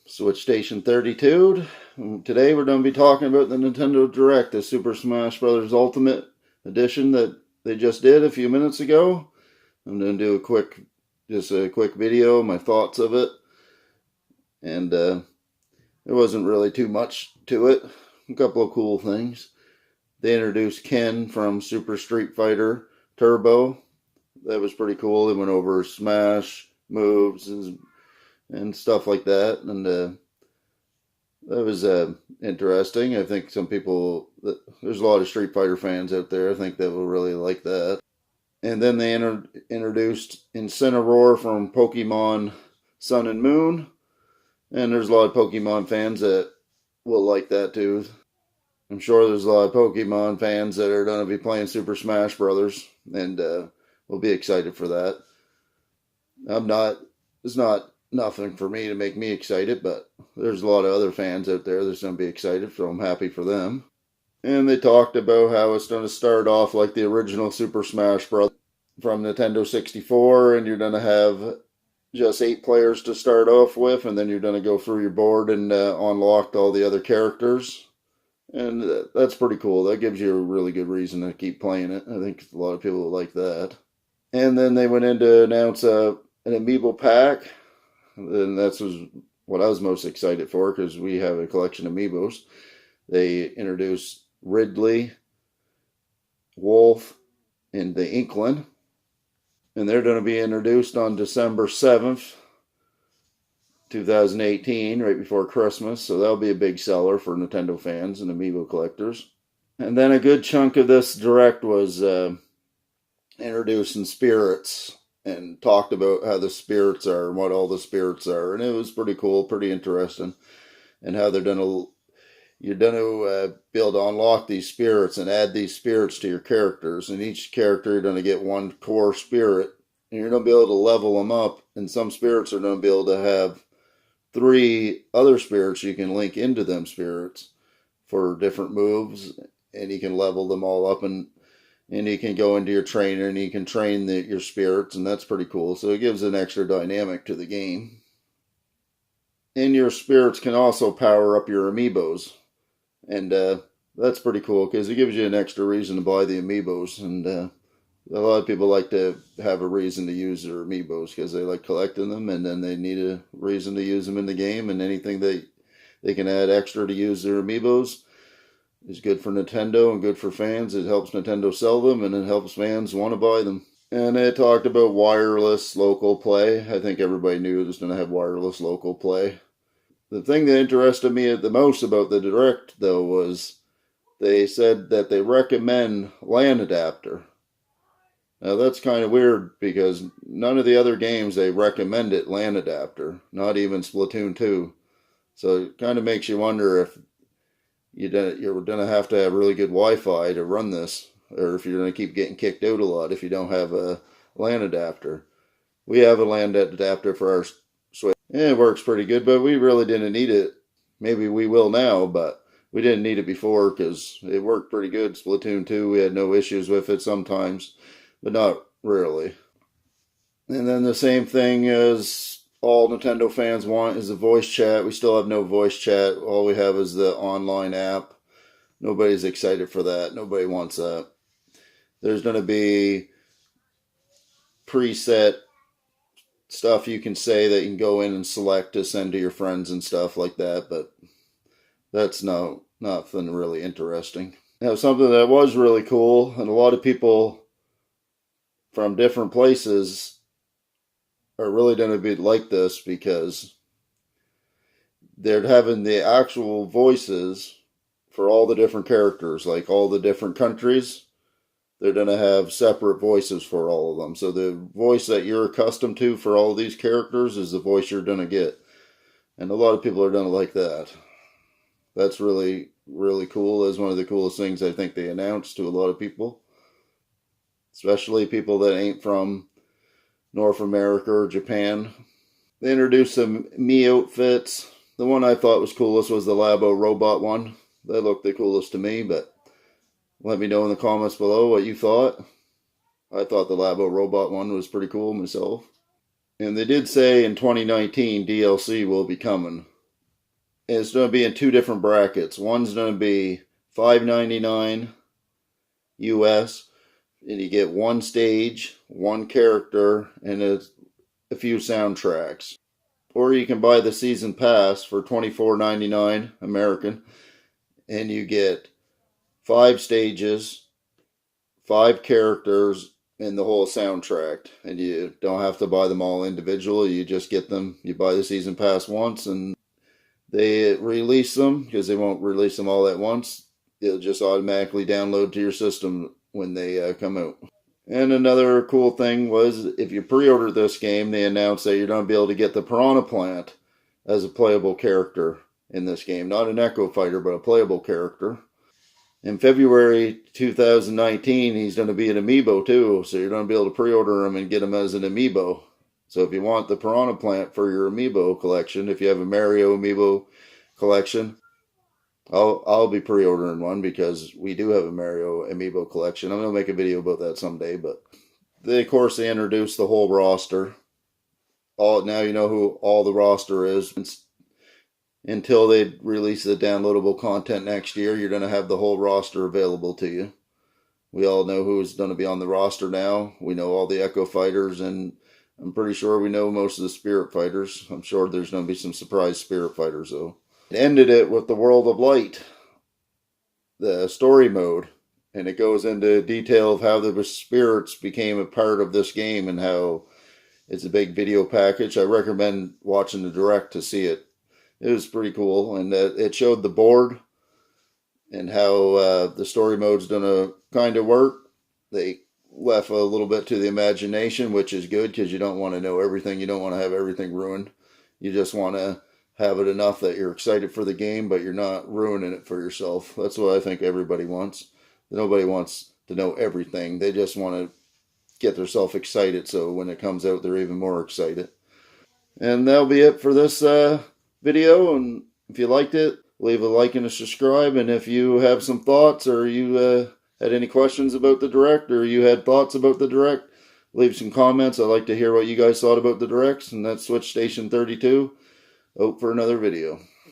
Switch Station 32. Today we're going to be talking about the Nintendo Direct, the Super Smash Bros. Ultimate Edition that they just did a few minutes ago. I'm going to do a quick video, my thoughts of it. And there wasn't really too much to it. A couple of cool things. They introduced Ken from Super Street Fighter Turbo. That was pretty cool. They went over Smash moves and stuff like that, and that was interesting. I think some people, there's a lot of Street Fighter fans out there, I think that will really like that. And then they introduced Incineroar from Pokemon Sun and Moon, and there's a lot of Pokemon fans that will like that too. I'm sure there's a lot of Pokemon fans that are going to be playing Super Smash Brothers, and will be excited for that. It's not nothing for me to make me excited, but there's a lot of other fans out there that's going to be excited, so I'm happy for them. And they talked about how it's going to start off like the original Super Smash Bros. From Nintendo 64, and you're going to have just 8 players to start off with, and then you're going to go through your board and unlock all the other characters. And that's pretty cool. That gives you a really good reason to keep playing it. I think a lot of people will like that. And then they went in to announce an amiibo pack. And that's what I was most excited for, because we have a collection of amiibos. They introduced Ridley, Wolf, and the Inkling. And they're going to be introduced on December 7th, 2018, right before Christmas. So that'll be a big seller for Nintendo fans and amiibo collectors. And then a good chunk of this Direct was introducing spirits, and talked about how the spirits are and what all the spirits are. And it was pretty cool, pretty interesting. And how you're going to be able to unlock these spirits and add these spirits to your characters. And each character, you're going to get one core spirit. And you're going to be able to level them up. And some spirits are going to be able to have 3 other spirits you can link into them spirits for different moves. And you can level them all up, and you can go into your trainer and you can train your spirits, and that's pretty cool. So it gives an extra dynamic to the game. And your spirits can also power up your amiibos. And that's pretty cool, because it gives you an extra reason to buy the amiibos. And a lot of people like to have a reason to use their amiibos, because they like collecting them, and then they need a reason to use them in the game. And anything they can add extra to use their amiibos is good for Nintendo and good for fans. It helps Nintendo sell them, and it helps fans want to buy them. And they talked about wireless local play. I think everybody knew it was going to have wireless local play. The thing that interested me the most about the Direct, though, was they said that they recommend LAN adapter. Now that's kind of weird, because none of the other games they recommended LAN adapter, not even Splatoon 2. So it kind of makes you wonder if you're going to have really good Wi-Fi to run this, or if you're going to keep getting kicked out a lot if you don't have a LAN adapter. We have a LAN adapter for our Switch. Yeah, it works pretty good, but we really didn't need it. Maybe we will now, but we didn't need it before, because it worked pretty good. Splatoon 2, we had no issues with it sometimes, but not really. And then the same thing as all Nintendo fans want is a voice chat. We still have no voice chat. All we have is the online app. Nobody's excited for that. Nobody wants that. There's going to be preset stuff you can say that you can go in and select to send to your friends and stuff like that, but that's nothing really interesting. Now, something that was really cool, and a lot of people from different places are really going to be like this, because they're having the actual voices for all the different characters, like all the different countries. They're going to have separate voices for all of them. So the voice that you're accustomed to for all of these characters is the voice you're going to get. And a lot of people are going to like that. That's really, really cool. That's one of the coolest things I think they announced to a lot of people, especially people that ain't from North America or Japan. They introduced some Mii outfits. The one I thought was coolest was the Labo robot one. That looked the coolest to me, but let me know in the comments below what you thought. I thought the Labo robot one was pretty cool myself. And they did say in 2019 DLC will be coming. it's going to be in two different brackets. One's going to be $5.99 US, and you get one stage, one character, and a few soundtracks. Or you can buy the season pass for $24.99 American, and you get 5 stages, 5 characters, and the whole soundtrack. And you don't have to buy them all individually. You just get them. You buy the season pass once, and they release them because they won't release them all at once. It'll just automatically download to your system when they come out. And another cool thing was if you pre-order this game, they announced that you're going to be able to get the Piranha Plant as a playable character in this game. Not an Echo Fighter, but a playable character. In February 2019, he's going to be an amiibo too, so you're going to be able to pre-order him and get him as an amiibo. So if you want the Piranha Plant for your amiibo collection, if you have a Mario amiibo collection, I'll be pre-ordering one because we do have a Mario amiibo collection. I'm going to make a video about that someday, but of course they introduced the whole roster. Now you know who all the roster is. Until they release the downloadable content next year, you're going to have the whole roster available to you. We all know who's going to be on the roster now. We know all the Echo Fighters, and I'm pretty sure we know most of the Spirit Fighters. I'm sure there's going to be some surprise Spirit Fighters, though. It ended it with the World of Light, the story mode, and it goes into detail of how the spirits became a part of this game and how it's a big video package. I recommend watching the direct to see it. It was pretty cool, and it showed the board and how the story mode's gonna kind of work. They left a little bit to the imagination, which is good because you don't want to know everything. You don't want to have everything ruined. You just want to have it enough that you're excited for the game, but you're not ruining it for yourself. That's what I think everybody wants. Nobody wants to know everything. They just want to get themselves excited, so when it comes out, they're even more excited. And that'll be it for this video. And if you liked it, leave a like and a subscribe. And if you have some thoughts, or you had any questions about the direct, or you had thoughts about the direct, leave some comments. I'd like to hear what you guys thought about the directs. And that's Switch Station 32. Out for another video.